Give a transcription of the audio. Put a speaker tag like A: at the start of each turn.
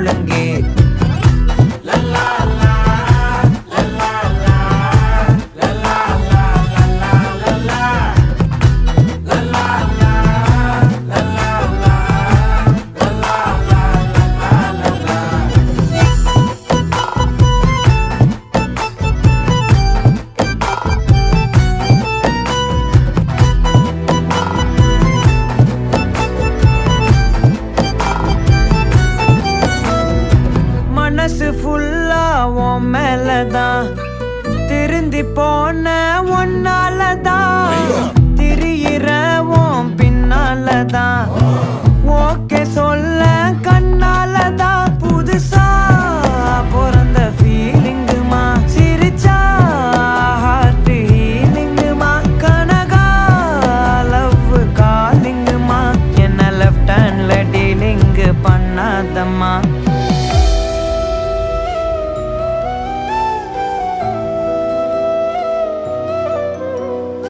A: ஒழுங்கே. மனசு ஃபுல்லா உன் மேலதான், திருந்தி போன ஒன்னாலதான், திரியிற உன் பின்னாலதான், ஓகே சொல்ல கண்ணாலதான். புதுசா பிறந்த ஃபீலிங்குமா, சிரிச்சா ஹார்ட் ஹீலிங்குமா, கனகா லவ் காலிங்குமா, என்ன லெஃப்ட் ஹேண்ட்ல டீலிங் பண்ணாதம்மா.